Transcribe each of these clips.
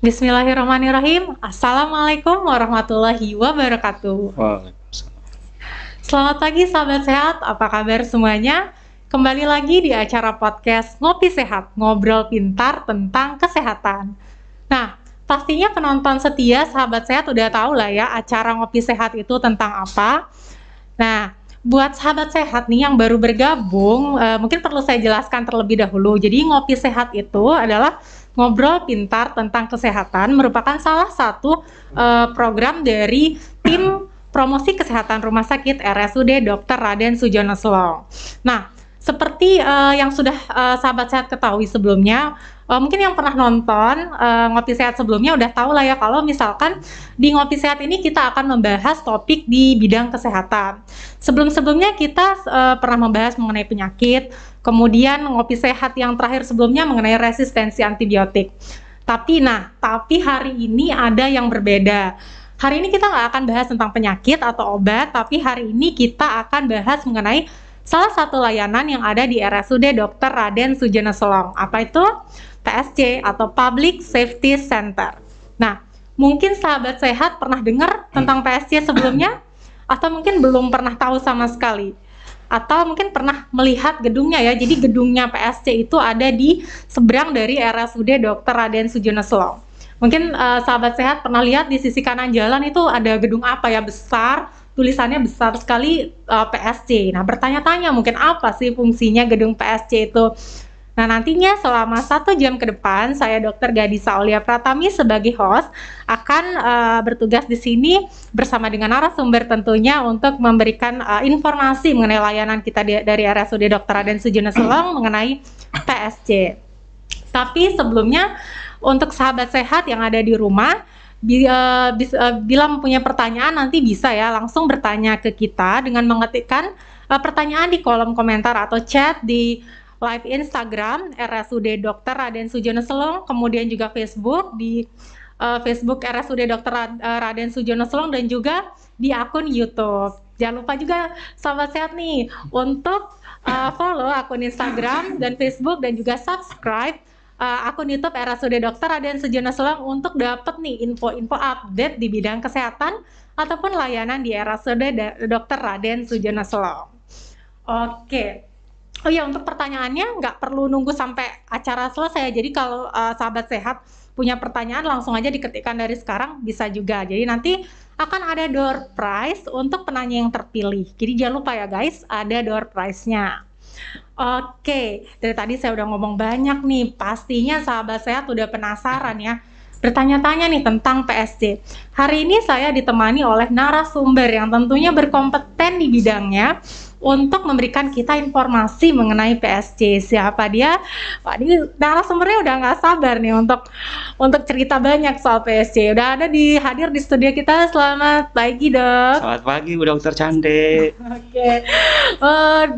Bismillahirrahmanirrahim. Assalamualaikum warahmatullahi wabarakatuh. Waalaikumsalam. Selamat pagi sahabat sehat, apa kabar semuanya? Kembali lagi di acara podcast Ngopi Sehat, ngobrol pintar tentang kesehatan. Nah, pastinya penonton setia sahabat sehat udah tahu lah ya acara Ngopi Sehat itu tentang apa. Nah, buat sahabat sehat nih yang baru bergabung, mungkin perlu saya jelaskan terlebih dahulu. Jadi Ngopi Sehat itu adalah ngobrol pintar tentang kesehatan, merupakan salah satu program dari tim promosi kesehatan Rumah Sakit RSUD Dr. Raden Sujono Selong. Nah, seperti yang sudah sahabat sehat ketahui sebelumnya, mungkin yang pernah nonton Ngopi Sehat sebelumnya udah tahu lah ya kalau misalkan di Ngopi Sehat ini kita akan membahas topik di bidang kesehatan. Sebelum-sebelumnya kita pernah membahas mengenai penyakit, kemudian Ngopi Sehat yang terakhir sebelumnya mengenai resistensi antibiotik. Tapi hari ini ada yang berbeda. Hari ini kita nggak akan bahas tentang penyakit atau obat, tapi hari ini kita akan bahas mengenai salah satu layanan yang ada di RSUD Dr. Raden Sujono Selong. Apa itu? PSC atau Public Safety Center. Nah, mungkin sahabat sehat pernah dengar tentang PSC sebelumnya? Atau mungkin belum pernah tahu sama sekali? Atau mungkin pernah melihat gedungnya ya. Jadi gedungnya PSC itu ada di seberang dari RSUD Dr. Raden Sujono Selong. Mungkin sahabat sehat pernah lihat di sisi kanan jalan itu ada gedung apa ya, besar, tulisannya besar sekali PSC. Nah, bertanya-tanya mungkin apa sih fungsinya gedung PSC itu? Nah, nantinya selama 1 jam ke depan, saya Dr. Gadisa Aulia Pratami sebagai host akan bertugas di sini bersama dengan narasumber tentunya untuk memberikan informasi mengenai layanan kita dari RSUD Dr. Raden Sujono Selong mengenai PSC. Tapi sebelumnya, untuk sahabat sehat yang ada di rumah, bila mempunyai pertanyaan nanti bisa ya langsung bertanya ke kita dengan mengetikkan pertanyaan di kolom komentar atau chat di live Instagram RSUD Dr. Raden Sujono Selong, kemudian juga Facebook di Facebook RSUD Dr. Raden Sujono Selong, dan juga di akun YouTube. Jangan lupa juga sahabat sehat nih untuk follow akun Instagram dan Facebook dan juga subscribe akun YouTube RSUD Dr. Raden Sujono Selong untuk dapat nih info-info update di bidang kesehatan ataupun layanan di RSUD Dr. Raden Sujono Selong. Oke. Oh ya, untuk pertanyaannya nggak perlu nunggu sampai acara selesai. Jadi kalau sahabat sehat punya pertanyaan langsung aja diketikkan dari sekarang bisa juga. Jadi nanti akan ada door prize untuk penanya yang terpilih. Jadi jangan lupa ya guys, ada door prize-nya. Oke, dari tadi saya udah ngomong banyak nih. Pastinya sahabat sehat udah penasaran ya, bertanya-tanya nih tentang PSC. Hari ini saya ditemani oleh narasumber yang tentunya berkompeten di bidangnya untuk memberikan kita informasi mengenai PSC. Siapa dia? Wah, ini narasumbernya udah nggak sabar nih untuk cerita banyak soal PSC. Udah ada hadir di studio kita. Selamat pagi, Dok. Selamat pagi, Bu Dokter cantik. Oke.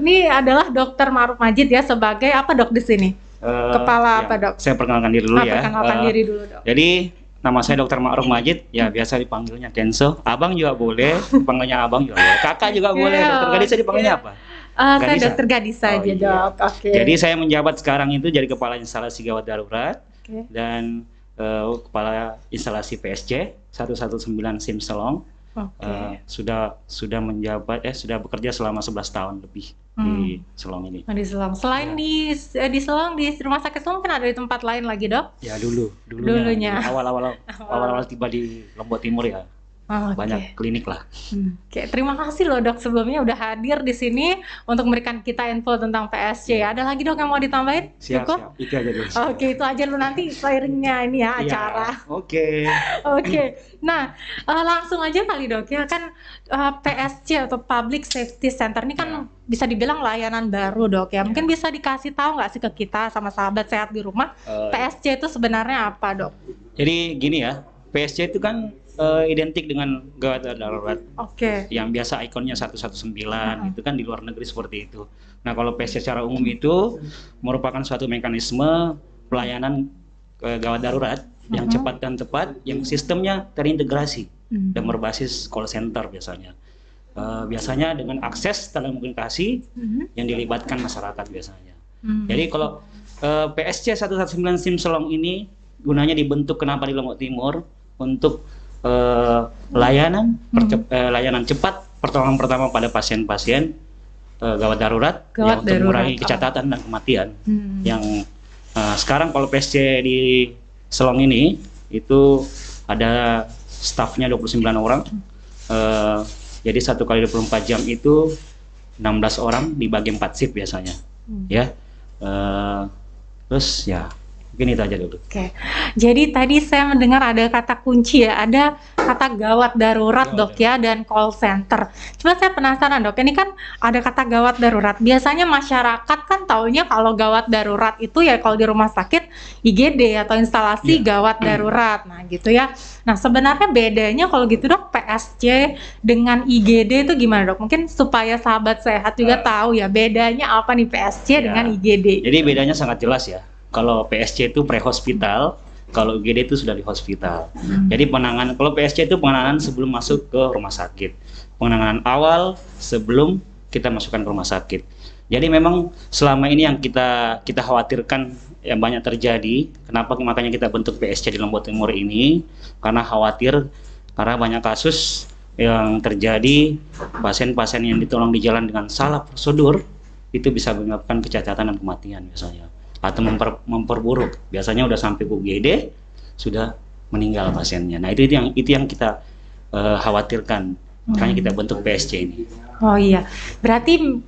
Ini adalah Dokter Ma'ruf Majid ya, sebagai apa, Dok, di sini? Kepala apa, Dok? Saya perkenalkan diri dulu ya. Perkenalkan diri dulu, Dok. Jadi nama saya Dr. Ma'ruf Majid, ya biasa dipanggilnya Kenso. Abang juga boleh, dipanggilnya abang juga boleh. Kakak juga boleh. Dokter Gadisa dipanggilnya apa? Saya Dokter Gadisa aja, iya. Dok. Oke. Jadi saya menjabat sekarang itu jadi Kepala Instalasi Gawat Darurat dan Kepala Instalasi PSC 119 SIM Selong. Sudah menjabat sudah bekerja selama 11 tahun lebih di Selong ini. Di Selong. Selain di Selong, di Rumah Sakit Selong kan ada di tempat lain lagi, Dok? Ya dulunya. Awal-awal tiba di Lombok Timur ya. Banyak klinik lah. Oke, terima kasih loh, Dok, sebelumnya udah hadir di sini untuk memberikan kita info tentang PSC. Ada lagi, Dok, yang mau ditambahin? Siap. Itu aja dulu. Oke, itu aja lu nanti seiringnya ini ya acara. Oke. Nah, langsung aja kali, Dok, ya kan PSC atau Public Safety Center ini kan bisa dibilang layanan baru, Dok, ya. Mungkin bisa dikasih tahu nggak sih ke kita sama sahabat sehat di rumah, PSC itu sebenarnya apa, Dok? Jadi gini ya, PSC itu kan identik dengan gawat darurat. Yang biasa ikonnya 119 itu kan di luar negeri seperti itu. Nah, kalau PSC secara umum itu merupakan suatu mekanisme pelayanan gawat darurat yang cepat dan tepat, yang sistemnya terintegrasi dan berbasis call center biasanya. Biasanya dengan akses telekomunikasi yang dilibatkan masyarakat biasanya. Jadi kalau PSC 119 SIM Selong ini gunanya dibentuk kenapa di Lombok Timur untuk layanan cepat pertolongan pertama pada pasien-pasien gawat darurat untuk mengurangi kecacatan dan kematian. Yang sekarang kalau PSC di Selong ini itu ada stafnya 29 orang. Jadi 1 kali 24 jam itu 16 orang dibagi 4 shift biasanya. Ya. Terus ya mungkin itu aja dulu. Oke. Jadi tadi saya mendengar ada kata kunci ya, ada kata gawat darurat dok ya, dan call center. Cuma saya penasaran dok, ini kan ada kata gawat darurat. Biasanya masyarakat kan taunya kalau gawat darurat itu ya kalau di rumah sakit IGD atau instalasi gawat darurat. Nah gitu ya. Nah sebenarnya bedanya kalau gitu dok, PSC dengan IGD itu gimana dok? Mungkin supaya sahabat sehat juga tahu ya bedanya apa nih PSC dengan IGD. Jadi bedanya sangat jelas ya. Kalau PSC itu pre-hospital, kalau IGD itu sudah di hospital. Jadi kalau PSC itu penanganan sebelum masuk ke rumah sakit. Penanganan awal sebelum kita masukkan ke rumah sakit. Jadi memang selama ini yang kita khawatirkan yang banyak terjadi, kenapa makanya kita bentuk PSC di Lombok Timur ini, karena khawatir karena banyak kasus yang terjadi pasien-pasien yang ditolong di jalan dengan salah prosedur itu bisa menyebabkan kecacatan dan kematian biasanya. Atau memperburuk, biasanya udah sampai UGD sudah meninggal pasiennya. Nah itu yang kita khawatirkan, makanya kita bentuk PSC ini. Oh iya, berarti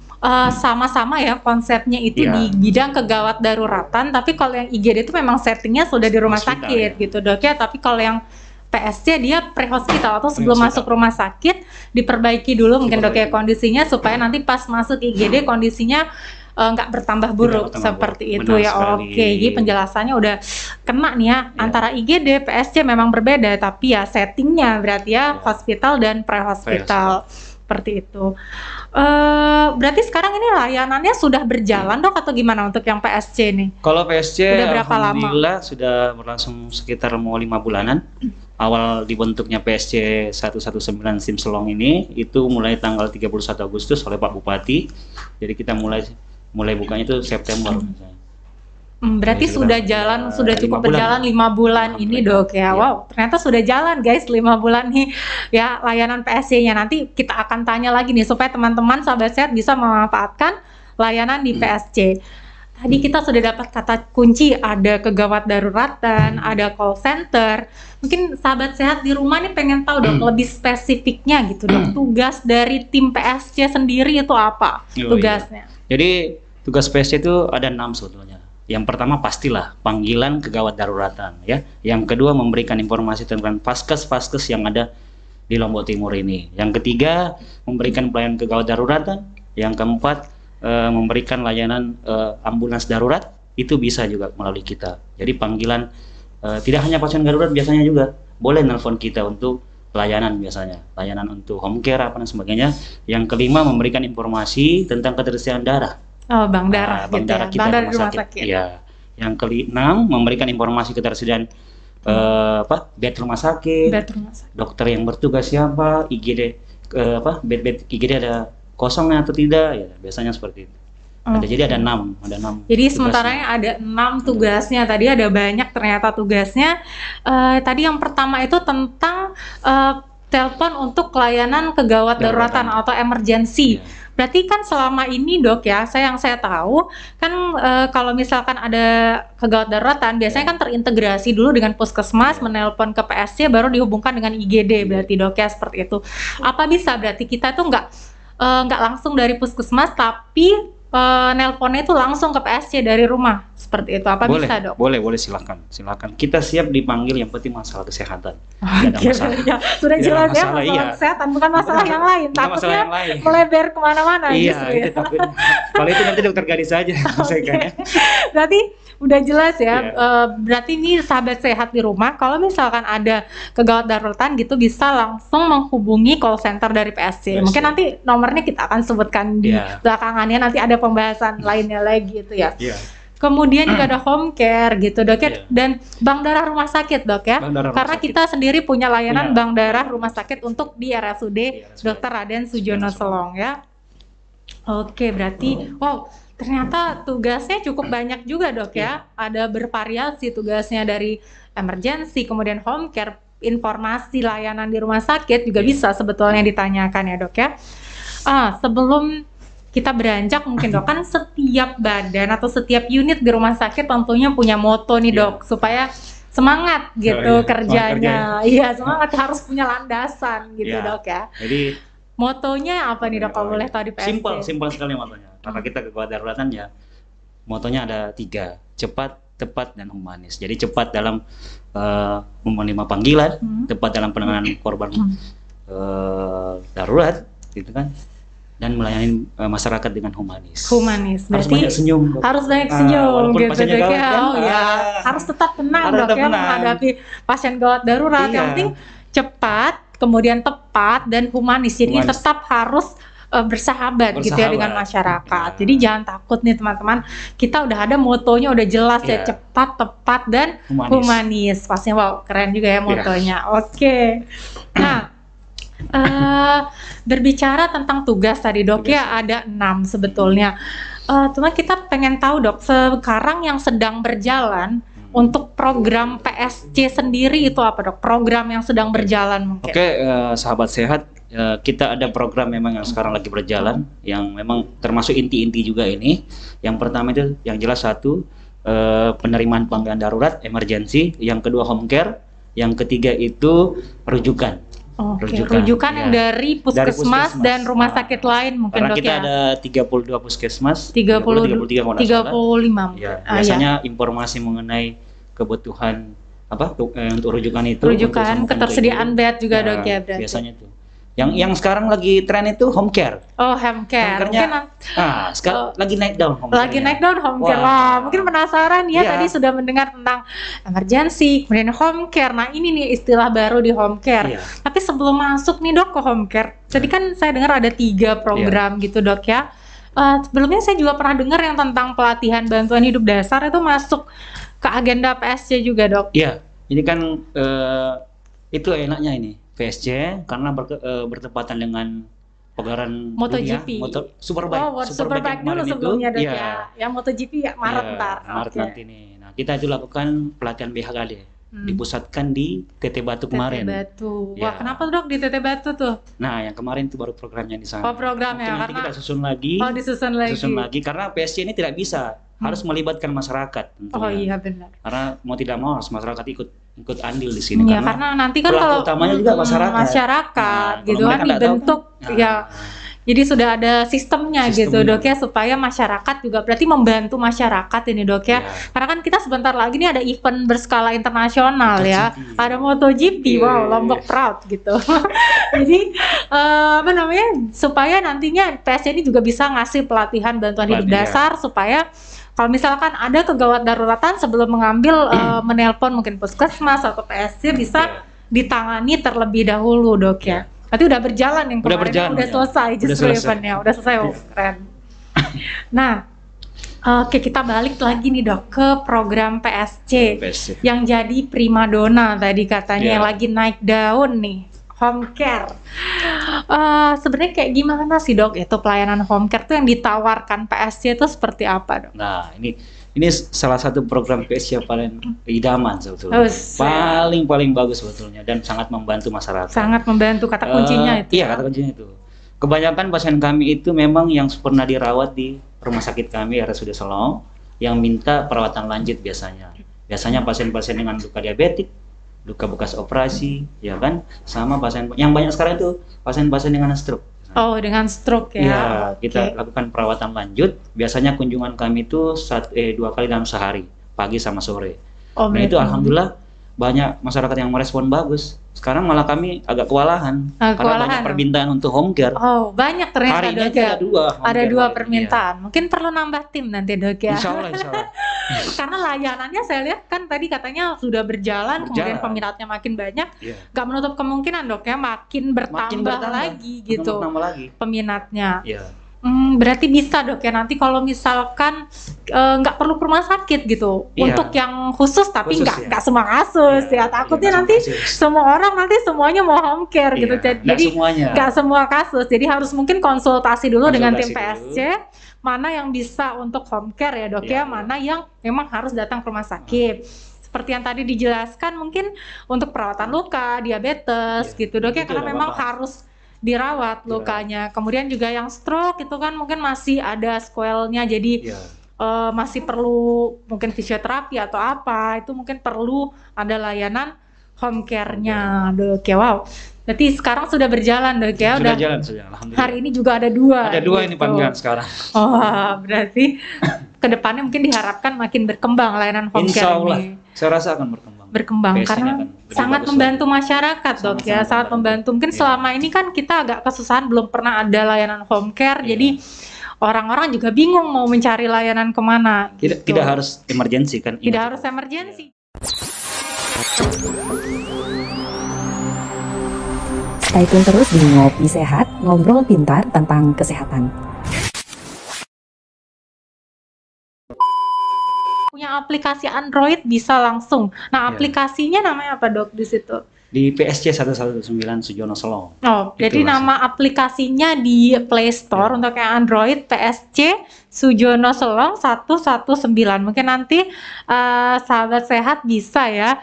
sama-sama ya konsepnya itu di bidang kegawat daruratan, tapi kalau yang IGD itu memang settingnya sudah di rumah sakit gitu dok ya. Tapi kalau yang PSC dia pre-hospital atau sebelum masuk rumah sakit diperbaiki dulu mungkin dok ya kondisinya, supaya nanti pas masuk IGD kondisinya nggak bertambah buruk seperti itu ya. Oke, jadi penjelasannya udah kena nih ya. Antara IGD, PSC memang berbeda, tapi ya settingnya berarti ya hospital dan pre-hospital seperti itu. Berarti sekarang ini layanannya sudah berjalan dok atau gimana untuk yang PSC nih? Kalau PSC udah berapa alhamdulillah lama? Sudah berlangsung sekitar mau 5 bulanan. Awal dibentuknya PSC 119 SIM Selong ini itu mulai tanggal 31 Agustus oleh Pak Bupati. Jadi kita mulai bukanya itu September. Berarti sudah jalan, sudah cukup berjalan 5 bulan ini dok ya. Wow, ternyata sudah jalan guys 5 bulan nih ya layanan PSC-nya. Nanti kita akan tanya lagi nih supaya teman-teman sahabat sehat bisa memanfaatkan layanan di PSC. Tadi kita sudah dapat kata kunci, ada kegawat daruratan, ada call center. Mungkin sahabat sehat di rumah nih pengen tahu dok lebih spesifiknya gitu dok. Tugas dari tim PSC sendiri itu apa tugasnya? Jadi tugas PSC itu ada 6 sebetulnya. Yang pertama pastilah panggilan kegawat daruratan ya. Yang kedua memberikan informasi tentang vaskes yang ada di Lombok Timur ini. Yang ketiga memberikan pelayanan kegawat daruratan. Yang keempat memberikan layanan ambulans darurat, itu bisa juga melalui kita. Jadi panggilan tidak hanya pasien darurat, biasanya juga boleh nelpon kita untuk layanan, biasanya layanan untuk home care apa dan sebagainya. Yang kelima memberikan informasi tentang ketersediaan darah. Oh, bank darah, bank darah kita di rumah sakit. Ya. Yang keenam memberikan informasi ketersediaan bed rumah sakit, dokter yang bertugas siapa, IGD bed IGD ada kosongnya atau tidak, ya biasanya seperti itu. Jadi ada 6. Jadi sementaranya ada 6 tugasnya. Tadi ada banyak ternyata tugasnya. Tadi yang pertama itu tentang telepon untuk layanan kegawat daruratan atau emergency. Berarti kan selama ini dok ya, yang saya tahu kan kalau misalkan ada kegawat daruratan biasanya kan terintegrasi dulu dengan puskesmas, menelpon ke PSC baru dihubungkan dengan IGD. Berarti dok ya seperti itu. Apa bisa berarti kita tuh nggak langsung dari puskesmas, tapi nelponnya itu langsung ke PSC dari rumah seperti itu? Apa boleh, bisa dok? Boleh, silakan. Kita siap dipanggil, yang penting masalah kesehatan. Tidak ada masalah. Ya, sudah jelas ya masalah kesehatan, bukan masalah yang lain. Takutnya melebar kemana-mana. Iya, itu takutnya. Kalau itu nanti dokter gadis saja. Okay. Berarti udah jelas ya. Berarti ini sahabat sehat di rumah, kalau misalkan ada kegawat daruratan gitu bisa langsung menghubungi call center dari PSC. Mungkin nanti nomornya kita akan sebutkan di belakangannya, nanti ada pembahasan lainnya lagi itu ya. Kemudian juga ada home care gitu dok ya, dan bank darah rumah sakit dok ya, karena kita sendiri punya layanan bank darah rumah sakit untuk di RSUD Dr. Raden Sujono Selong ya. Oke, berarti wow, ternyata tugasnya cukup banyak juga dok ya. Ada bervariasi tugasnya dari emergency, kemudian home care, informasi layanan di rumah sakit juga bisa sebetulnya ditanyakan ya dok ya. Sebelum kita beranjak mungkin dok, kan setiap badan atau setiap unit di rumah sakit tentunya punya moto nih dok, supaya semangat gitu kerjanya. Iya, semangat, harus punya landasan gitu dok ya. Jadi motonya apa nih dok, kalau boleh tahu di PSC? Simpel sekali motonya. Karena kita kegawat daruratan ya, motonya ada 3, cepat, tepat, dan humanis. Jadi cepat dalam menerima panggilan, tepat dalam penanganan korban darurat, gitu kan, dan melayani masyarakat dengan humanis. Humanis, harus banyak senyum. Harus banyak senyum, gitu dok ya. Harus tetap tenang dok ya menghadapi pasien gawat darurat. Yang penting cepat, kemudian tepat dan humanis. Jadi tetap harus bersahabat gitu ya dengan masyarakat. Jadi jangan takut nih teman-teman. Kita udah ada motonya, udah jelas ya, cepat, tepat dan humanis. Pastinya wow, keren juga ya motonya. Oke. Nah, berbicara tentang tugas tadi dok ya, ada 6 sebetulnya. Cuma kita pengen tahu dok, sekarang yang sedang berjalan untuk program PSC sendiri itu apa dok? Program yang sedang berjalan mungkin. Sahabat sehat, kita ada program memang yang sekarang lagi berjalan, yang memang termasuk inti-inti juga ini. Yang pertama itu yang jelas 1, penerimaan panggilan darurat emergency, yang kedua home care, yang ketiga itu rujukan. Rujukan yang dari puskesmas dan rumah sakit lain mungkin karena dok kita ya. ada 32 puskesmas, 33 35 ya, biasanya informasi mengenai kebutuhan untuk rujukan itu, rujukan ketersediaan bed juga dok ya berarti. Biasanya tuh yang sekarang lagi tren itu home care. Home care. Mungkin sekarang lagi naik daun home care. Lagi naik daun home care. Wah, mungkin penasaran ya, tadi sudah mendengar tentang emergency, kemudian home care. Nah, ini nih istilah baru di home care. Tapi sebelum masuk nih dok ke home care, tadi kan saya dengar ada 3 program gitu dok ya. Sebelumnya saya juga pernah dengar yang tentang pelatihan bantuan hidup dasar itu masuk ke agenda PSC juga dok. Iya, ini kan itu enaknya ini PSC karena bertepatan dengan pagelaran MotoGP. Superbike dulu sebelumnya dok ya. Yang MotoGP ya Maret ntar. Maret nanti nih. Nah, kita itu lakukan pelatihan BHKD. Dipusatkan di TT Batu kemarin. TT Batu. Wah, kenapa dok di TT Batu tuh? Nah, yang kemarin itu baru programnya di sana. Programnya. Nanti kita susun lagi. Disusun lagi. Karena PSC ini tidak bisa, harus melibatkan masyarakat tentunya. Iya benar. Karena mau tidak mau harus masyarakat ikut andil di sini. Iya, karena nanti kan kalau utamanya juga masyarakat gitu kan dibentuk jadi sudah ada sistemnya gitu dok ya, supaya masyarakat juga berarti membantu masyarakat ini dok ya. Karena kan kita sebentar lagi nih ada event berskala internasional ya. Ada MotoGP, Lombok Proud gitu. Jadi supaya nantinya PSC ini juga bisa ngasih pelatihan bantuan hidup dasar supaya kalau misalkan ada kegawat daruratan sebelum mengambil menelpon mungkin puskesmas atau PSC bisa ditangani terlebih dahulu dok ya. Berarti udah berjalan yang kemarin, udah selesai justru eventnya, udah selesai. Keren. Nah, kita balik lagi nih dok ke program PSC yang jadi primadona tadi katanya yang lagi naik daun nih, home care. Sebenarnya kayak gimana sih dok itu pelayanan home care tuh yang ditawarkan PSC itu seperti apa dok? Nah, ini salah satu program PSC yang paling idaman sebetulnya. Paling bagus sebetulnya dan sangat membantu masyarakat. Sangat membantu, kata kuncinya itu. Iya, kata kuncinya itu. Kebanyakan pasien kami itu memang yang pernah dirawat di rumah sakit kami RSUD Selong yang minta perawatan lanjut biasanya. Biasanya pasien-pasien dengan luka diabetik, luka bekas operasi, ya kan? Sama pasien yang banyak sekarang itu pasien-pasien dengan stroke. Dengan stroke ya. Iya, kita lakukan perawatan lanjut. Biasanya kunjungan kami itu 2 kali dalam sehari, pagi sama sore. Nah itu alhamdulillah banyak masyarakat yang merespon bagus. Sekarang malah kami agak kewalahan karena banyak permintaan untuk home care. Banyak ternyata dok ya. Ada 2 permintaan. Ya. Mungkin perlu nambah tim nanti dok ya. Insya Allah. Karena layanannya saya lihat kan tadi katanya sudah berjalan. Kemudian peminatnya makin banyak. Gak menutup kemungkinan dok ya makin bertambah lagi gitu. Peminatnya. Berarti bisa dok ya nanti kalau misalkan nggak perlu ke rumah sakit gitu untuk yang khusus tapi nggak semua kasus ya takutnya nanti semua orang nanti semuanya mau home care gitu jadi nggak semua kasus jadi harus mungkin konsultasi dulu dengan tim PSC mana yang bisa untuk home care ya dok ya mana yang memang harus datang ke rumah sakit seperti yang tadi dijelaskan mungkin untuk perawatan luka diabetes gitu dok ya karena memang harus dirawat lukanya. Kemudian juga yang stroke itu kan mungkin masih ada sequelnya jadi masih perlu mungkin fisioterapi atau apa itu mungkin perlu ada layanan home care-nya dok ya. Wow. Berarti sekarang sudah berjalan dok ya. Sudah jalan sudah. Alhamdulillah. Hari ini juga ada 2. Ada 2 gitu. Ini panggilan sekarang. Oh berarti kedepannya mungkin diharapkan makin berkembang layanan home care ini. Saya rasa akan berkembang karena sangat membantu masyarakat dok ya sangat membantu mungkin selama ini kan kita agak kesusahan belum pernah ada layanan home care jadi orang-orang juga bingung mau mencari layanan kemana gitu. Tidak harus emergensi kan tidak harus emergensi Stay tune terus di Ngopi Sehat, ngobrol pintar tentang kesehatan. Punya aplikasi Android bisa langsung. Nah, aplikasinya namanya apa dok di situ? Di PSC 119 Sujono Selong. Oh, jadi nama aplikasinya di Play Store untuk yang Android PSC Sujono Selong 119. Mungkin nanti sahabat sehat bisa ya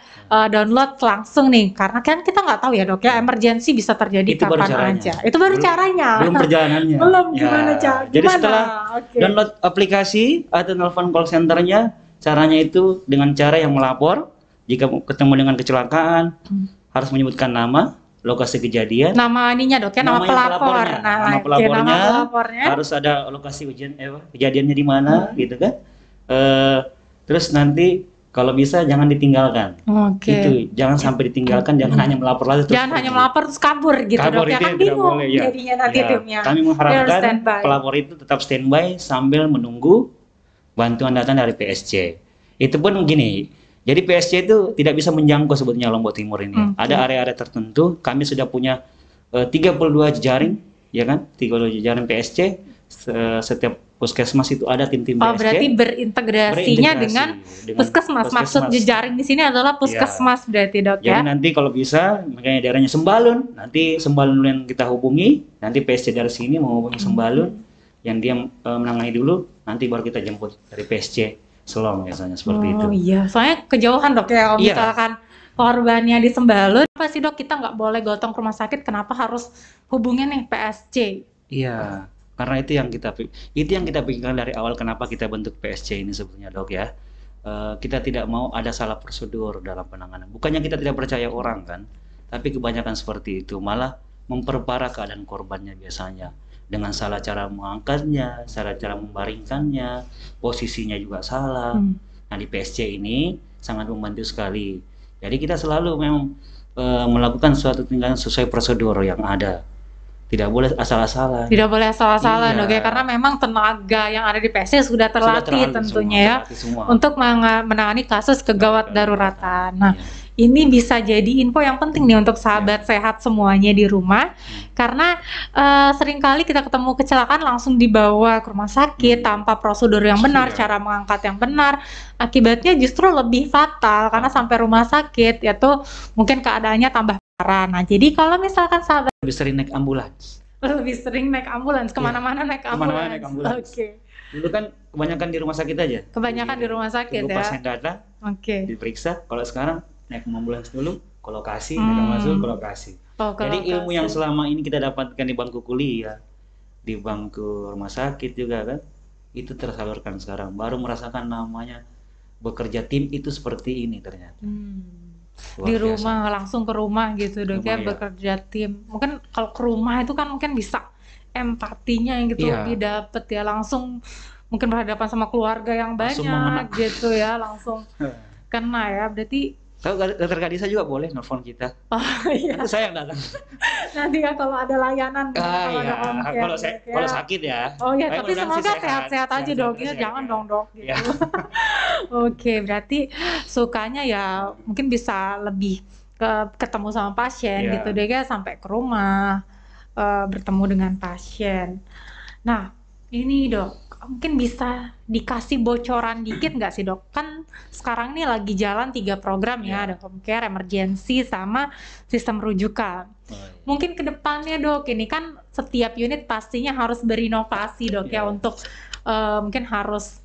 download langsung nih. Karena kan kita nggak tahu ya dok ya emergency bisa terjadi itu kapan aja. Itu baru caranya. Belum perjalanannya. Belum gimana cara? Jadi setelah download aplikasi atau telepon call centernya caranya itu dengan cara yang melapor jika ketemu dengan kecelakaan harus menyebutkan nama, lokasi kejadian, nama ininya dok ya, nama pelapor. Nama pelapornya harus ada lokasi kejadiannya di mana gitu kan. Terus nanti kalau bisa jangan ditinggalkan. Itu jangan sampai ditinggalkan, jangan hanya melapor lagi terus. Jangan hanya melapor terus kabur gitu dok ya kan bingung jadinya nanti timnya. Kami mengharapkan pelapor itu tetap standby sambil menunggu bantuan datang dari PSC. Itu pun begini. Jadi PSC itu tidak bisa menjangkau sebetulnya Lombok Timur ini. Ada area-area tertentu. Kami sudah punya 32 jejaring, ya kan? 32 jejaring PSC. Setiap puskesmas itu ada tim-tim PSC. Oh, berarti berintegrasinya dengan puskesmas. Maksud jejaring di sini adalah puskesmas berarti dok ya. Jadi nanti kalau bisa, makanya daerahnya Sembalun. Nanti Sembalun yang kita hubungi. Nanti PSC dari sini menghubungi Sembalun. Yang dia menangani dulu, nanti baru kita jemput dari PSC Selong misalnya seperti itu. Oh iya, soalnya kejauhan dok ya kalau misalkan korbannya di Sembalun, apa sih dok kita nggak boleh gotong ke rumah sakit, kenapa harus hubungin nih PSC? Iya, karena itu yang kita pikirkan dari awal kenapa kita bentuk PSC ini sebetulnya dok ya. Kita tidak mau ada salah prosedur dalam penanganan. Bukannya kita tidak percaya orang kan, tapi kebanyakan seperti itu malah memperparah keadaan korbannya biasanya. Dengan salah cara mengangkatnya, salah cara membaringkannya, posisinya juga salah. Nah di PSC ini sangat membantu sekali. Jadi kita selalu memang melakukan suatu tindakan sesuai prosedur yang ada. Tidak boleh asal-asalan. Tidak boleh asal-asalan dok ya, karena memang tenaga yang ada di PSC sudah terlatih tentunya semua, untuk menangani kasus kegawat daruratan. Nah ini bisa jadi info yang penting nih untuk sahabat sehat semuanya di rumah karena seringkali kita ketemu kecelakaan langsung dibawa ke rumah sakit tanpa prosedur yang benar, cara mengangkat yang benar, akibatnya justru lebih fatal karena sampai rumah sakit yaitu mungkin keadaannya tambah parah. Nah jadi kalau misalkan sahabat lebih sering naik ambulans kemana-mana naik ambulans. Dulu kan kebanyakan di rumah sakit aja. Kebanyakan di rumah sakit ya. Pasien datang, diperiksa. Kalau sekarang naik ambulans dulu ke lokasi, naik ambulans dulu ke lokasi. Jadi ilmu yang selama ini kita dapatkan di bangku kuliah, di bangku rumah sakit juga kan, itu tersalurkan sekarang. Baru merasakan namanya bekerja tim itu seperti ini ternyata. Di rumah langsung ke rumah gitu dok ya, bekerja tim. Mungkin kalau ke rumah itu kan mungkin bisa empatinya yang gitu lebih dapet ya, langsung mungkin berhadapan sama keluarga yang banyak gitu ya, langsung kena ya. Berarti Dokter Kadisa juga boleh nelfon kita. Oh iya. Itu saya yang datang. Nanti kan kalau ada layanan. Kalau sakit ya. Oh iya, tapi semoga sehat-sehat aja dok. Ya jangan dong dok. Gitu. Ya. Oke, berarti sukanya ya mungkin bisa lebih ketemu sama pasien gitu deh ya, sampai ke rumah bertemu dengan pasien. Nah, Ini dok, mungkin bisa dikasih bocoran dikit nggak sih dok? Kan sekarang nih lagi jalan 3 program ya, ada home care, emergency, sama sistem rujukan. Mungkin kedepannya dok, ini kan setiap unit pastinya harus berinovasi dok ya, untuk mungkin harus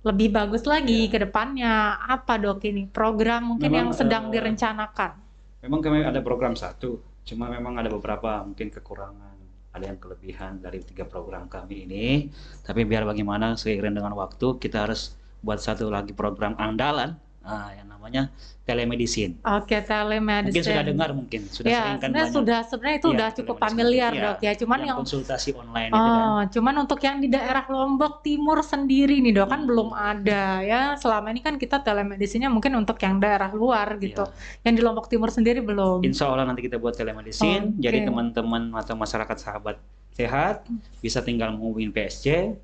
lebih bagus lagi ke depannya. Apa dok ini program mungkin yang sedang direncanakan? Memang kami ada program satu, cuma memang ada beberapa mungkin kekurangan, ada yang kelebihan dari 3 program kami ini. Tapi biar bagaimana seiring dengan waktu kita harus buat satu lagi program andalan, yang namanya telemedicine. Oke, telemedicine. Mungkin sudah dengar, mungkin sudah sering kan banyak. Sebenarnya itu udah cukup familiar dok ya. Cuman yang konsultasi online itu kan. Cuman untuk yang di daerah Lombok Timur sendiri nih dok, kan belum ada ya. Selama ini kan kita telemedicine-nya mungkin untuk yang daerah luar gitu. Yang di Lombok Timur sendiri belum. Insya Allah nanti kita buat telemedicine. Jadi teman-teman atau masyarakat sahabat sehat bisa tinggal menghubungi PSC.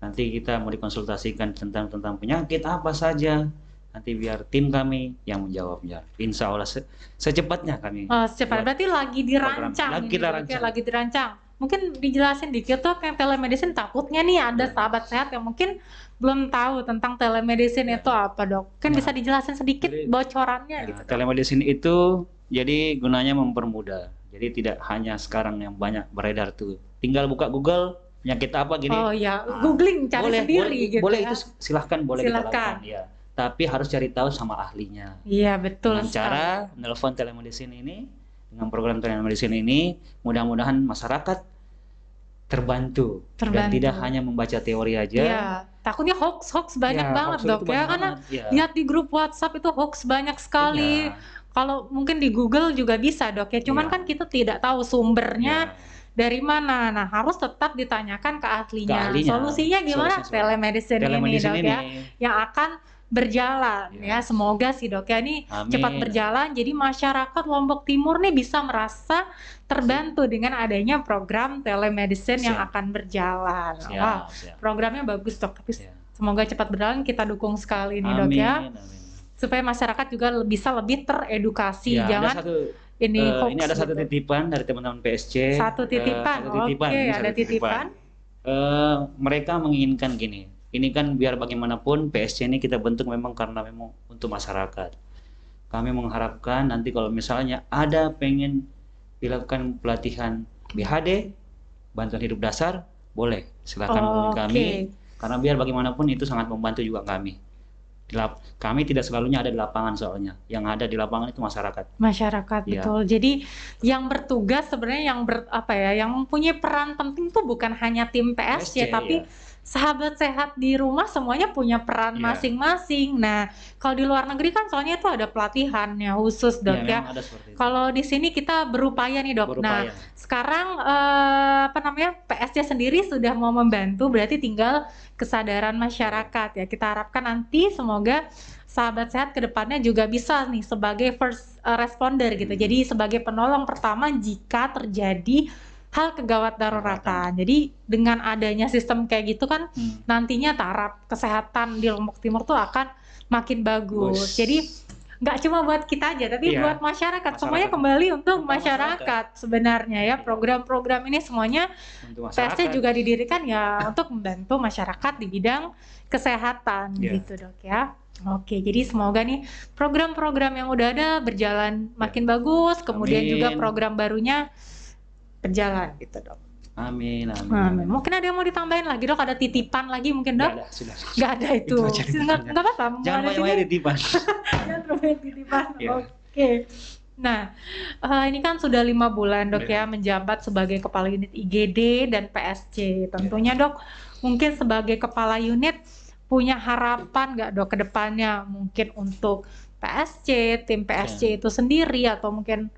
Nanti kita mau dikonsultasikan tentang penyakit apa saja. Nanti biar tim kami yang menjawabnya. Insya Allah secepatnya kami. Secepatnya berarti lagi dirancang. Lagi dirancang. Mungkin dijelasin dikit tuh kayak telemedicine, takutnya nih ada sahabat sehat yang mungkin belum tahu tentang telemedicine itu apa dok. Kan bisa dijelasin sedikit bocorannya gitu. Telemedicine itu jadi gunanya mempermudah. Jadi tidak hanya sekarang yang banyak beredar tuh. Tinggal buka Google penyakit apa gini. Googling cari sendiri gitu. Boleh itu silahkan kita lakukan ya. Tapi harus cari tahu sama ahlinya. Iya betul. Dengan cara menelpon telemedicine ini, dengan program telemedicine ini, mudah-mudahan masyarakat terbantu. Dan tidak hanya membaca teori aja. Iya. Takutnya hoax banyak banget dok ya, karena lihat di grup WhatsApp itu hoax banyak sekali. Kalau mungkin di Google juga bisa dok ya. Cuman kan kita tidak tahu sumbernya. Dari mana? Nah, harus tetap ditanyakan ke ahlinya. Solusinya gimana? Telemedicine ini dok ya, yang akan berjalan ya. Semoga sih dok ya ini cepat berjalan. Jadi masyarakat Lombok Timur nih bisa merasa terbantu dengan adanya program telemedicine yang akan berjalan. Programnya bagus dok, tapi semoga cepat berjalan. Kita dukung sekali nih dok ya. Supaya masyarakat juga bisa lebih teredukasi. Jangan ini ada satu titipan dari teman-teman PSC. Satu titipan. Ada titipan. Mereka menginginkan gini. Ini kan biar bagaimanapun PSC ini kita bentuk memang karena memang untuk masyarakat. Kami mengharapkan nanti kalau misalnya ada pengen dilakukan pelatihan BHD, bantuan hidup dasar, boleh silakan hubungi kami. Karena biar bagaimanapun itu sangat membantu juga kami. Kami tidak selalunya ada di lapangan soalnya. Yang ada di lapangan itu masyarakat. Betul. Jadi yang bertugas sebenarnya yang mempunyai peran penting tuh bukan hanya tim PSC tapi sahabat sehat di rumah semuanya punya peran masing-masing. Nah, kalau di luar negeri kan soalnya itu ada pelatihannya khusus dok ya. Kalau di sini kita berupaya nih dok. Nah, sekarang PSC sendiri sudah mau membantu, berarti tinggal kesadaran masyarakat ya. Kita harapkan nanti semoga sahabat sehat kedepannya juga bisa nih sebagai first responder gitu. Jadi sebagai penolong pertama jika terjadi hal kegawat daruratan. Jadi dengan adanya sistem kayak gitu kan nantinya taraf kesehatan di Lombok Timur tuh akan makin bagus. Jadi nggak cuma buat kita aja, tapi buat masyarakat. Semuanya kembali untuk masyarakat sebenarnya ya. Program-program ini semuanya PSC juga didirikan ya untuk membantu masyarakat di bidang kesehatan gitu dok ya. Oke, jadi semoga nih program-program yang udah ada berjalan makin bagus, kemudian juga program barunya berjalan gitu dok. Amin. Mungkin ada yang mau ditambahin lagi dok? Ada titipan lagi mungkin dok? Nggak ada itu. Nggak apa-apa. Jangan banyak titipan. Jangan banyak titipan. Oke. Nah, ini kan sudah 5 bulan dok ya menjabat sebagai kepala unit IGD dan PSC. Tentunya dok, mungkin sebagai kepala unit punya harapan nggak dok ke depannya mungkin untuk PSC, tim PSC itu sendiri atau mungkin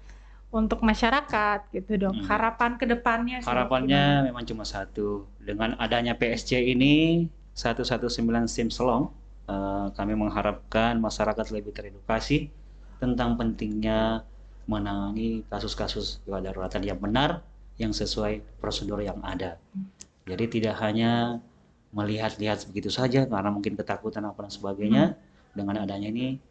untuk masyarakat gitu dok. Harapan kedepannya? Harapannya memang cuma satu. Dengan adanya PSC ini 119 SIM Selong, kami mengharapkan masyarakat lebih teredukasi tentang pentingnya menangani kasus-kasus gawat daruratan yang benar, yang sesuai prosedur yang ada. Jadi tidak hanya melihat-lihat begitu saja karena mungkin ketakutan apa dan sebagainya. Dengan adanya ini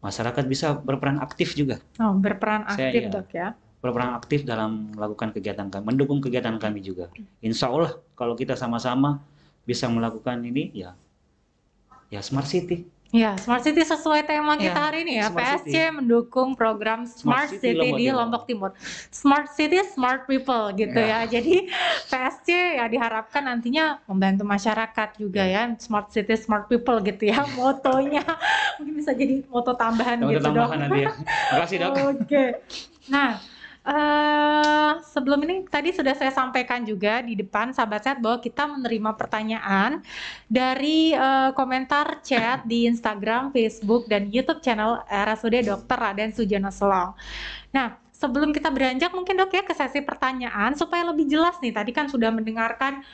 masyarakat bisa berperan aktif juga. Berperan aktif dok ya. Berperan aktif dalam melakukan kegiatan kami, mendukung kegiatan kami juga. Insya Allah kalau kita sama-sama bisa melakukan ini ya Smart City. Ya, Smart City sesuai tema kita hari ini ya. Smart PSC City. mendukung program Smart City di Lombok Timur. Smart City, Smart People gitu ya. Jadi PSC ya diharapkan nantinya membantu masyarakat juga ya. Smart City, Smart People gitu ya motonya. Mungkin bisa jadi moto tambahan gitu dong. Nanti ya. Makasih Dok. Oke. Nah, sebelum ini tadi sudah saya sampaikan juga di depan sahabat sehat bahwa kita menerima pertanyaan dari komentar chat di Instagram, Facebook, dan YouTube channel RSUD Dr. Raden Sujono Selong. Nah, sebelum kita beranjak mungkin Dok ya ke sesi pertanyaan supaya lebih jelas nih, tadi kan sudah mendengarkan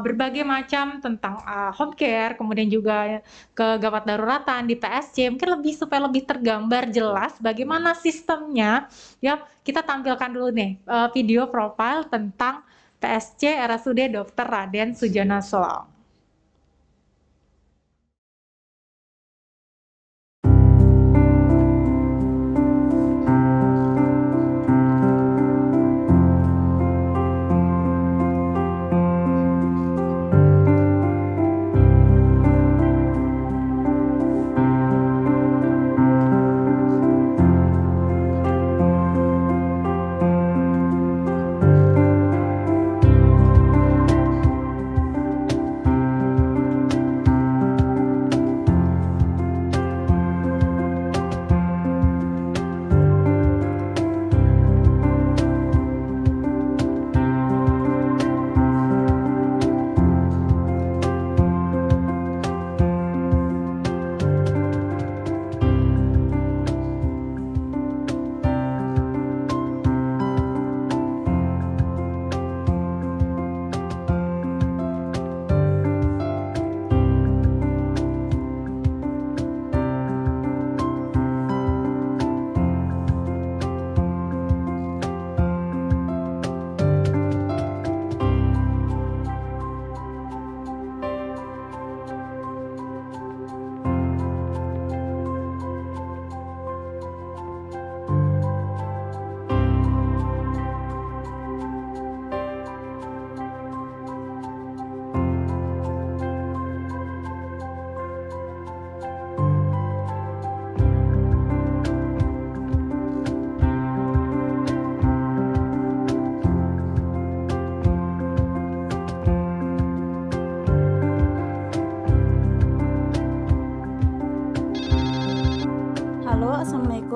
berbagai macam tentang home care, kemudian juga kegawat daruratan di PSC, mungkin supaya lebih tergambar jelas bagaimana sistemnya ya. Kita tampilkan dulu nih video profile tentang PSC RSUD Dr. Raden Sujono Selong.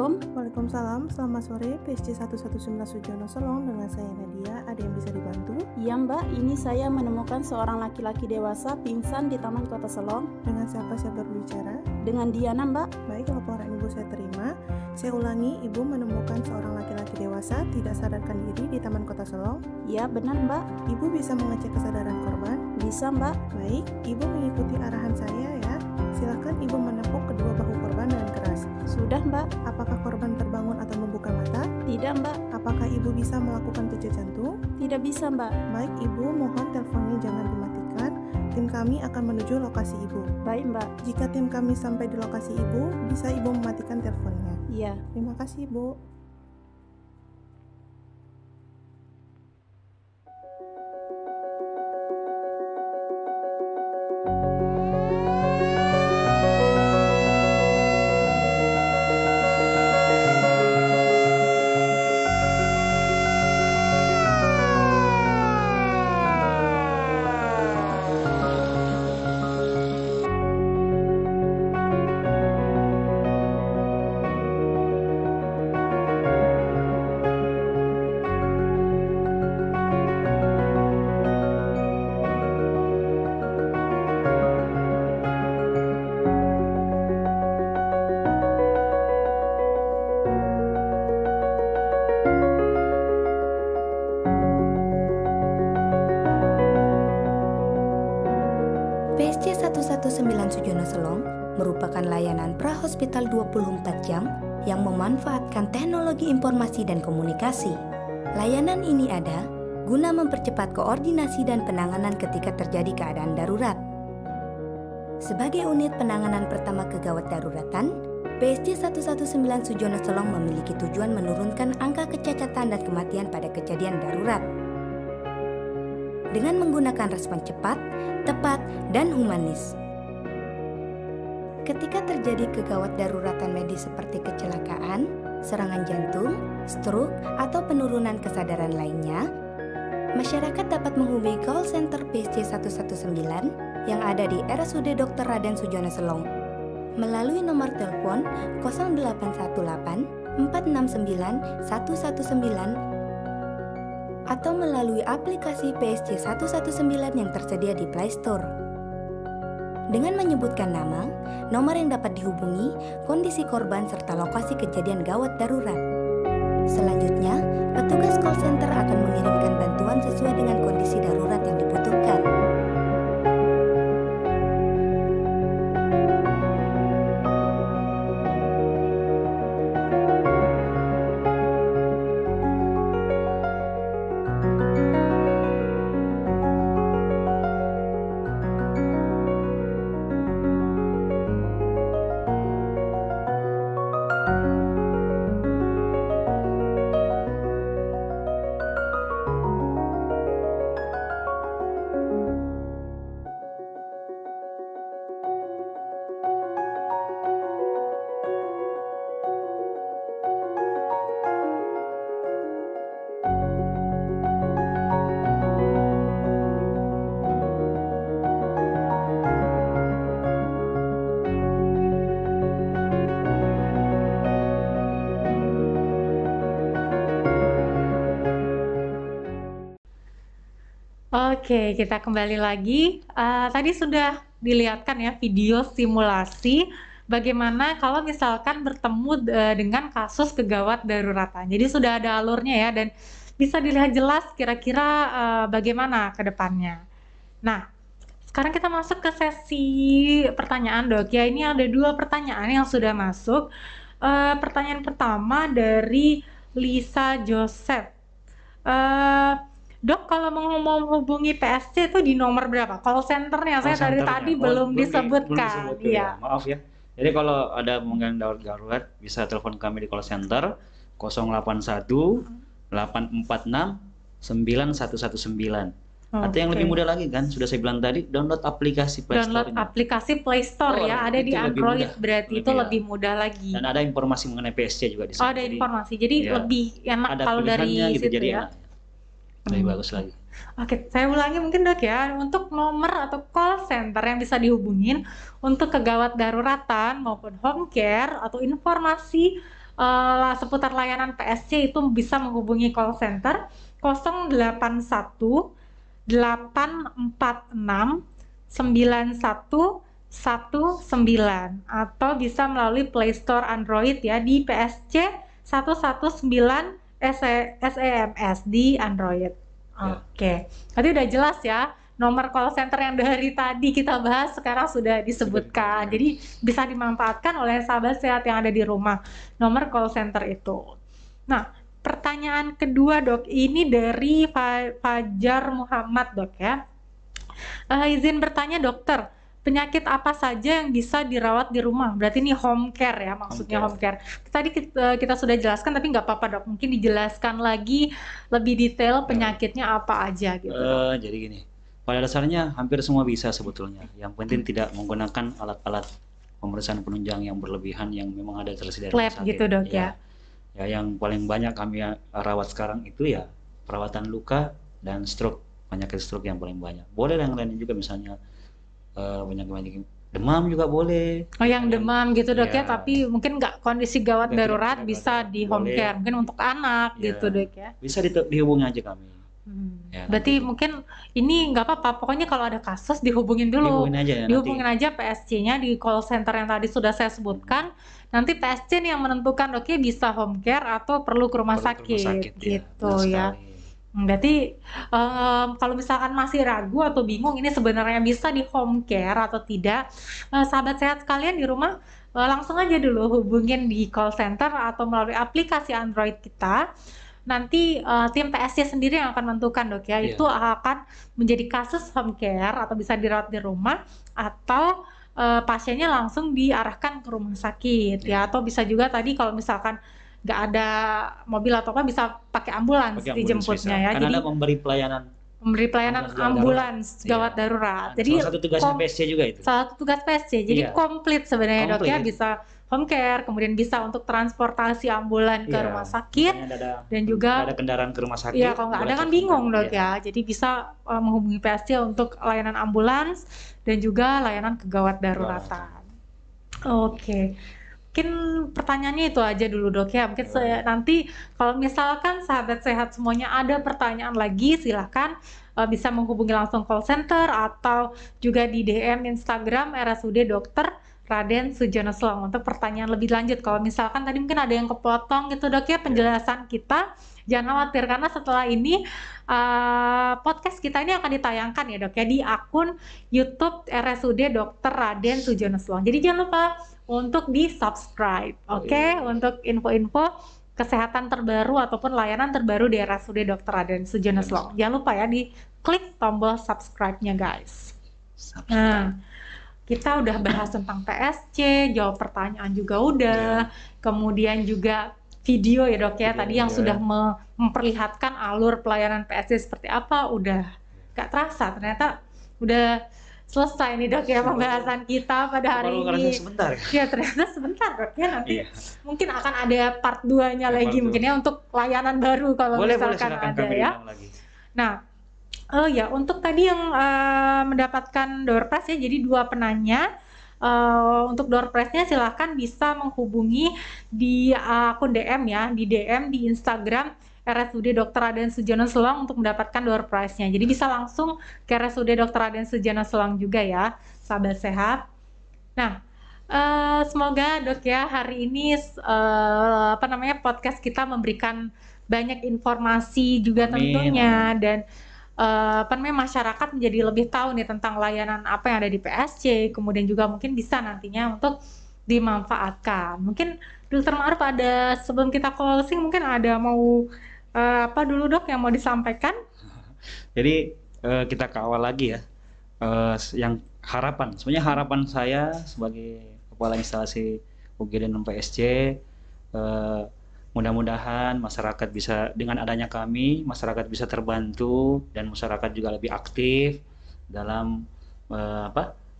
Waalaikumsalam, selamat sore. PSC 119 Sujono Selong dengan saya Nadia. Ada yang bisa dibantu? Iya Mbak, ini saya menemukan seorang laki-laki dewasa pingsan di Taman Kota Selong. Dengan siapa saya berbicara? Dengan Diana Mbak. Baik, laporan ibu saya terima. Saya ulangi, ibu menemukan seorang laki-laki dewasa tidak sadarkan diri di Taman Kota Selong. Iya benar Mbak. Ibu bisa mengecek kesadaran korban? Bisa Mbak. Baik, ibu mengikuti arahan saya ya. Silakan ibu menepuk kedua bahu korban dengan keras. Sudah Mbak. Apakah korban terbangun atau membuka mata? Tidak Mbak. Apakah ibu bisa melakukan pijat jantung? Tidak bisa Mbak. Baik ibu, mohon teleponnya jangan dimatikan. Tim kami akan menuju lokasi ibu. Baik Mbak. Jika tim kami sampai di lokasi ibu, bisa ibu mematikan teleponnya. Iya. Terima kasih ibu. PSC 119 Sujono Selong merupakan layanan prahospital 24 jam yang memanfaatkan teknologi informasi dan komunikasi. Layanan ini ada guna mempercepat koordinasi dan penanganan ketika terjadi keadaan darurat. Sebagai unit penanganan pertama kegawat daruratan, PSC 119 Sujono Selong memiliki tujuan menurunkan angka kecacatan dan kematian pada kejadian darurat. dengan menggunakan respon cepat, tepat, dan humanis. Ketika terjadi kegawat daruratan medis seperti kecelakaan, serangan jantung, stroke, atau penurunan kesadaran lainnya, masyarakat dapat menghubungi call center PSC 119 yang ada di RSUD Dr. Raden Sujono Selong melalui nomor telepon 0818 469 119 atau melalui aplikasi PSC 119 yang tersedia di Play Store. Dengan menyebutkan nama, nomor yang dapat dihubungi, kondisi korban, serta lokasi kejadian gawat darurat. Selanjutnya, petugas call center akan mengirimkan bantuan sesuai dengan kondisi darurat yang dibutuhkan. Oke, kita kembali lagi. Tadi sudah dilihatkan ya video simulasi bagaimana kalau misalkan bertemu dengan kasus kegawat daruratan. Jadi sudah ada alurnya ya dan bisa dilihat jelas kira-kira bagaimana ke depannya. Nah, sekarang kita masuk ke sesi pertanyaan Dok ya. Ini ada 2 pertanyaan yang sudah masuk. Pertanyaan pertama dari Lisa Joseph. Dok, kalau mau menghubungi PSC itu di nomor berapa? Call centernya saya dari tadi belum disebutkan. Iya. Maaf ya. Jadi kalau ada mungkin darurat bisa telepon kami di call center 081 846 9119. Atau yang lebih mudah lagi kan, sudah saya bilang tadi, download aplikasi Play Store. Download aplikasi Play Store ya, ada di Android berarti itu lebih mudah lagi. Dan ada informasi mengenai PSC juga di sana. Oh, ada informasi. Jadi lebih enak kalau dari gitu, situ jadi ya. Lebih bagus lagi. Oke, saya ulangi mungkin Dok ya, untuk nomor atau call center yang bisa dihubungin untuk kegawat daruratan maupun home care atau informasi seputar layanan PSC itu bisa menghubungi call center 081 846 9119 atau bisa melalui Play Store Android ya di PSC 119 SEMS di Android. Oke. Tadi udah jelas ya, nomor call center yang dari tadi kita bahas sekarang sudah disebutkan. Jadi bisa dimanfaatkan oleh sahabat sehat yang ada di rumah, nomor call center itu. Nah, pertanyaan kedua Dok, ini dari Fajar Muhammad Dok ya. Izin bertanya dokter, penyakit apa saja yang bisa dirawat di rumah? Berarti ini home care ya, maksudnya home care. Tadi kita sudah jelaskan, tapi nggak apa-apa Dok, mungkin dijelaskan lagi lebih detail penyakitnya apa aja gitu. Jadi gini, pada dasarnya hampir semua bisa sebetulnya. Yang penting tidak menggunakan alat-alat pemeriksaan penunjang yang berlebihan yang memang ada tersedia di rumah sakit. Gitu Dok ya. Ya, yang paling banyak kami rawat sekarang itu ya perawatan luka dan stroke, penyakit stroke yang paling banyak. Boleh yang lainnya juga, misalnya penyakit demam juga boleh. Oh, yang demam gitu Dok ya, tapi mungkin nggak kondisi gawat darurat bisa di home care, mungkin untuk anak gitu Dok ya. Bisa dihubungi aja kami. Berarti mungkin ini nggak apa-apa, pokoknya kalau ada kasus dihubungin dulu. Dihubungin aja PSC-nya di call center yang tadi sudah saya sebutkan. Nanti PSC nih yang menentukan Dok ya bisa home care atau perlu ke rumah sakit gitu ya. Berarti kalau misalkan masih ragu atau bingung ini sebenarnya bisa di home care atau tidak, sahabat sehat sekalian di rumah langsung aja dulu hubungin di call center atau melalui aplikasi Android kita. Nanti tim PSC sendiri yang akan menentukan Dok ya, itu akan menjadi kasus home care atau bisa dirawat di rumah atau pasiennya langsung diarahkan ke rumah sakit ya, atau bisa juga tadi kalau misalkan nggak ada mobil atau apa bisa pakai ambulans dijemputnya ya. Karena ada memberi pelayanan memberi pelayanan ambulans gawat darurat. Jadi salah satu tugas PSC juga itu. Salah satu tugas PSC. Jadi komplit sebenarnya Dok ya, bisa home care, kemudian bisa untuk transportasi ambulan ke rumah sakit, dan juga ada kendaraan ke rumah sakit. Iya, kalau nggak ada kan bingung Dok ya. Jadi bisa menghubungi PSC untuk layanan ambulans dan juga layanan kegawat daruratan. Oke. Mungkin pertanyaannya itu aja dulu Dok ya. Mungkin nanti kalau misalkan sahabat sehat semuanya ada pertanyaan lagi, silahkan bisa menghubungi langsung call center atau juga di DM Instagram RSUD Dr. Raden Sujono Selong untuk pertanyaan lebih lanjut. Kalau misalkan tadi mungkin ada yang kepotong gitu Dok ya penjelasan kita, jangan khawatir karena setelah ini podcast kita ini akan ditayangkan ya Dok ya di akun YouTube RSUD Dr. Raden Sujono Selong. Jadi jangan lupa untuk di subscribe, untuk info-info kesehatan terbaru ataupun layanan terbaru di RSUD Dr. Raden Sujono Selong. Jangan lupa ya di klik tombol subscribe-nya guys. Nah, kita udah bahas tentang PSC, jawab pertanyaan juga udah, kemudian juga video ya Dok ya, tadi yang sudah memperlihatkan alur pelayanan PSC seperti apa, udah gak terasa ternyata udah selesai nih Dok ya pembahasan kita pada hari ini. Sebentar. Ya ternyata sebentar Dok ya, nanti mungkin akan ada part 2-nya lagi mungkin ya untuk layanan baru kalau misalkan ada ya. Nah, untuk tadi yang mendapatkan door prize ya, jadi 2 penanya. Untuk door prize-nya silahkan bisa menghubungi di akun DM ya, di DM di Instagram RSUD Dr. Raden Sujono Selong untuk mendapatkan door prize-nya. Jadi bisa langsung ke RSUD Dr. Raden Sujono Selong juga ya, sahabat sehat. Nah, semoga Dok ya hari ini podcast kita memberikan banyak informasi juga tentunya, dan masyarakat menjadi lebih tahu nih tentang layanan apa yang ada di PSC, kemudian juga mungkin bisa nantinya untuk dimanfaatkan. Mungkin Dr. Ma'ruf ada, sebelum kita closing mungkin ada mau apa dulu Dok yang mau disampaikan? Jadi kita kawal lagi ya, yang sebenarnya harapan saya sebagai Kepala Instalasi UGD dan PSC, mudah-mudahan masyarakat bisa, dengan adanya kami, masyarakat bisa terbantu dan masyarakat juga lebih aktif dalam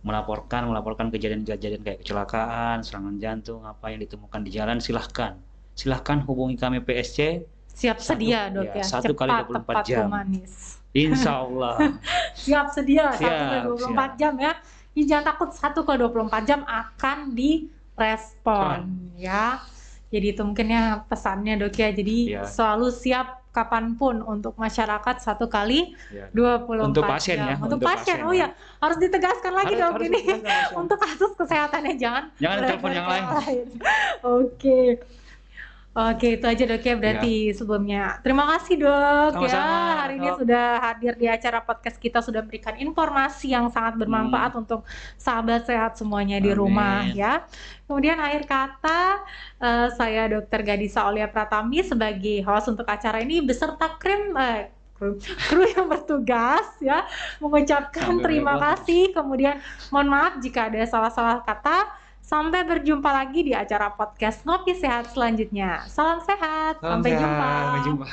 melaporkan kejadian-kejadian kayak kecelakaan, serangan jantung, apa yang ditemukan di jalan. Silahkan hubungi kami PSC. Siap sedia Dok ya, 1 kali 24 jam. Manis. Insya Allah. Siap sedia 1 kali 24 jam ya. Jangan takut, 1 kali 24 jam akan direspon ya. Jadi itu mungkin ya pesannya Dok ya. Jadi selalu siap kapanpun untuk masyarakat 1 kali 24 untuk pasien jam. ya. Untuk pasien. Oh ya, harus ditegaskan lagi Dok ini. Untuk kasus kesehatannya jangan telepon yang lain. Oke, itu aja Dok ya berarti sebelumnya. Terima kasih Dok. Sama-sama, hari ini sudah hadir di acara podcast kita, sudah memberikan informasi yang sangat bermanfaat untuk sahabat sehat semuanya di rumah ya. Kemudian akhir kata, saya Dr. Gadisa Aulia Pratami sebagai host untuk acara ini beserta kru yang bertugas ya, mengucapkan terima kasih, kemudian mohon maaf jika ada salah-salah kata. Sampai berjumpa lagi di acara podcast Ngopi Sehat selanjutnya. Salam sehat, sampai jumpa.